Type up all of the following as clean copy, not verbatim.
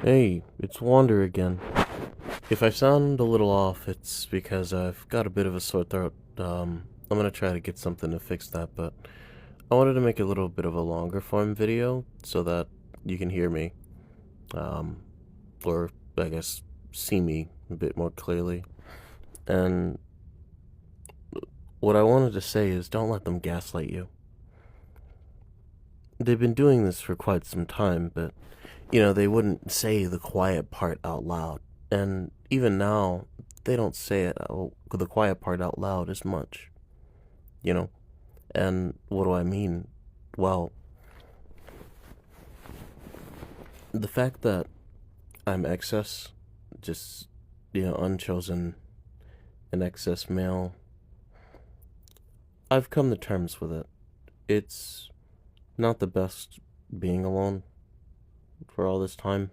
Hey, it's Wander again. If I sound a little off, it's because I've got a bit of a sore throat. I'm gonna try to get something to fix that, but I wanted to make a little bit of a longer form video so that you can hear me, um, or I guess see me a bit more clearly. And what I wanted to say is don't let them gaslight you. They've been doing this for quite some time, but they wouldn't say the quiet part out loud. And even now, they don't say the quiet part out loud as much, you know? And what do I mean? Well, the fact that I'm excess, just, unchosen, an excess male, I've come to terms with it. It's not the best being alone for all this time.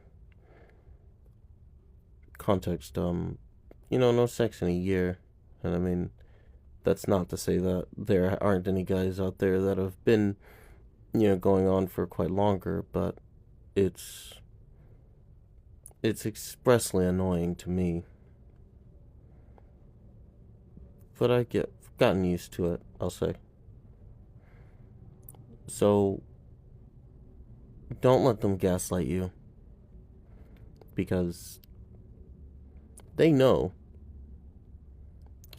Context, no sex in a year. And I mean, that's not to say that there aren't any guys out there that have been, going on for quite longer, but it's it's expressly annoying to me. But gotten used to it, I'll say. So don't let them gaslight you because they know.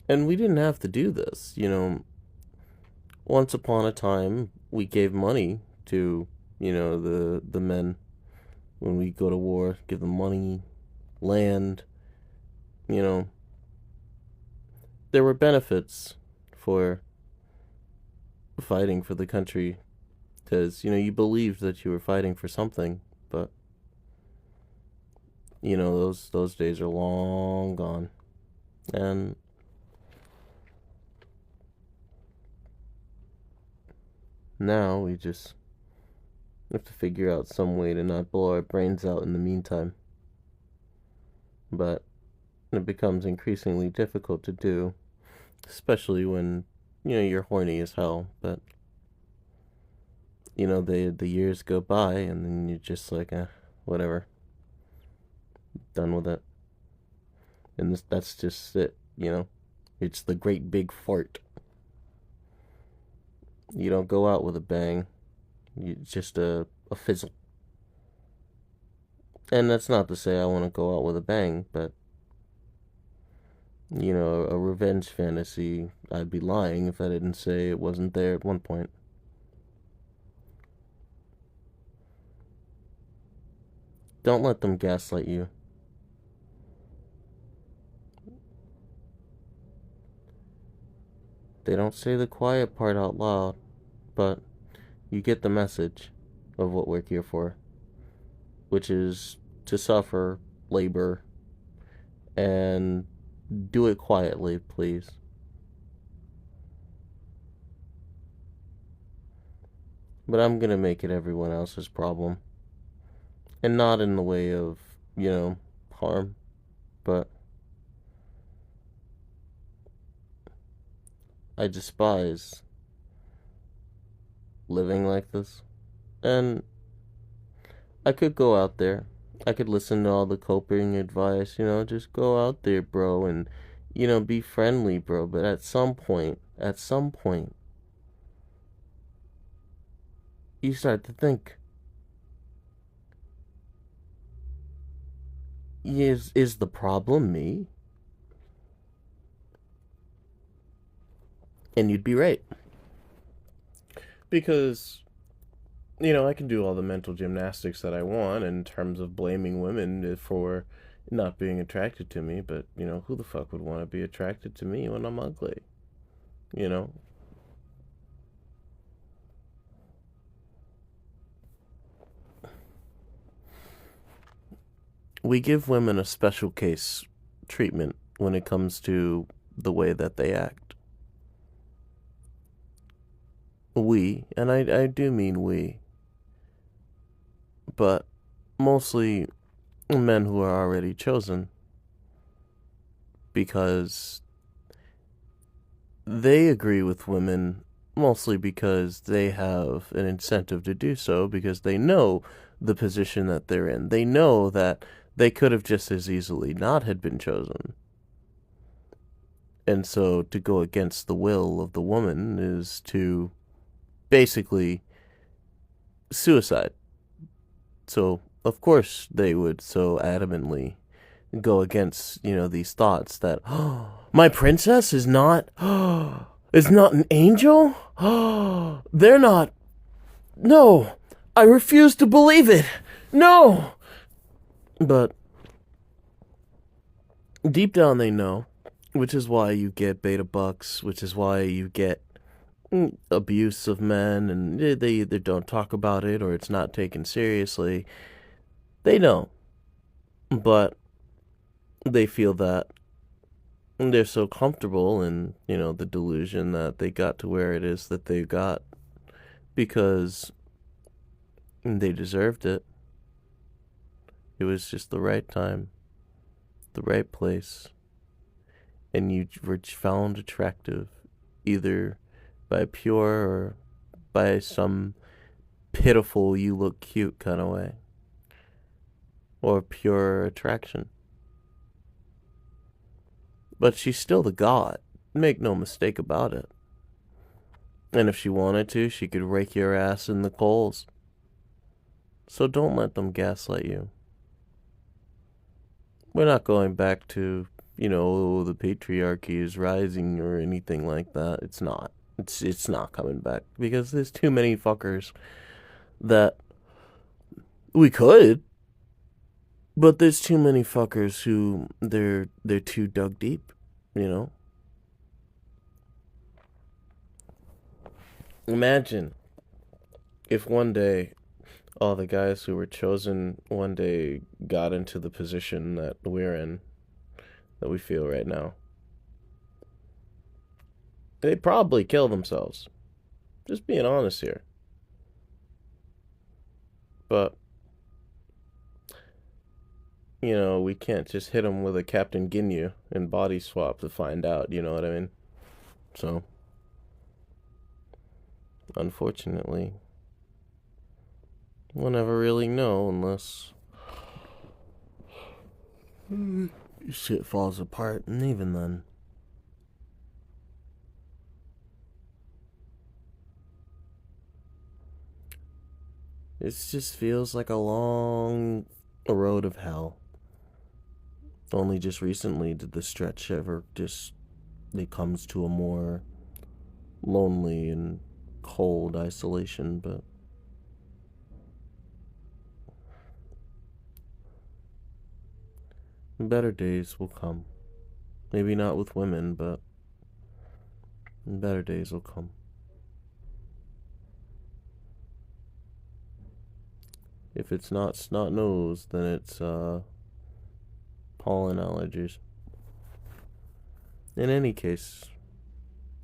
And we didn't have to do this, Once upon a time, we gave money to, the men when we go to war, give them money, land, you know. There were benefits for fighting for the country because, you believed that you were fighting for something, but those days are long gone. And now we just have to figure out some way to not blow our brains out in the meantime. But it becomes increasingly difficult to do, especially when, you're horny as hell. But, the years go by and then you're just like, whatever, done with it. And that's just it, It's the great big fart. You don't go out with a bang. It's just a fizzle. And that's not to say I want to go out with a bang, but a revenge fantasy, I'd be lying if I didn't say it wasn't there at one point. Don't let them gaslight you. They don't say the quiet part out loud, but you get the message of what we're here for, which is to suffer, labor, and do it quietly, please. But I'm gonna make it everyone else's problem. And not in the way of, harm, but I despise living like this. And I could go out there. I could listen to all the coping advice, just go out there, bro, and, be friendly, bro. But at some point, you start to think, is the problem me? And you'd be right. Because, I can do all the mental gymnastics that I want in terms of blaming women for not being attracted to me, but, who the fuck would want to be attracted to me when I'm ugly? You know? We give women a special case treatment when it comes to the way that they act. And I do mean we, but mostly men who are already chosen because they agree with women mostly because they have an incentive to do so because they know the position that they're in. They know that they could have just as easily not had been chosen. And so to go against the will of the woman is to basically suicide. So, of course, they would so adamantly go against, these thoughts that, oh, my princess is not, is not an angel? They're not, no, I refuse to believe it. No. But deep down they know, which is why you get beta bucks, which is why you get abuse of men, and they either don't talk about it or it's not taken seriously. They know, but they feel that they're so comfortable in, the delusion that they got to where it is that they got because they deserved it. It was just the right time, the right place, and you were found attractive, either by pure or by some pitiful you look cute kind of way, or pure attraction. But she's still the god, make no mistake about it. And if she wanted to, she could rake your ass in the coals. So don't let them gaslight you. We're not going back to, the patriarchy is rising or anything like that. It's not. It's not coming back because there's too many fuckers that we could, but there's too many fuckers who they're too dug deep, Imagine if one day all the guys who were chosen one day got into the position that we're in, that we feel right now. They'd probably kill themselves. Just being honest here. But, we can't just hit them with a Captain Ginyu and body swap to find out, you know what I mean? So, unfortunately, we'll never really know unless shit falls apart, and even then. It just feels like a long road of hell. Only just recently did the stretch ever it comes to a more lonely and cold isolation, but better days will come. Maybe not with women, but better days will come. If it's not snot nose, then it's pollen allergies. In any case,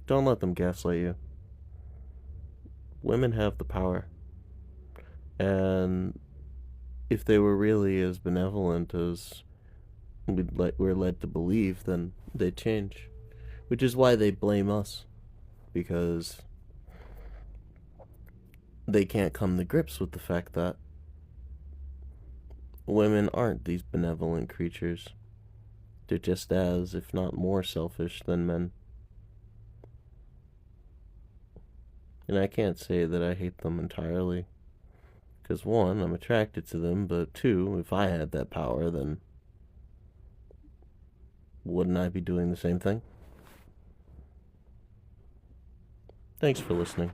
don't let them gaslight you. Women have the power. And if they were really as benevolent as we're led to believe, then they'd change. Which is why they blame us. Because they can't come to grips with the fact that women aren't these benevolent creatures. They're just as, if not more, selfish than men. And I can't say that I hate them entirely. Because one, I'm attracted to them, but two, if I had that power, then wouldn't I be doing the same thing? Thanks for listening.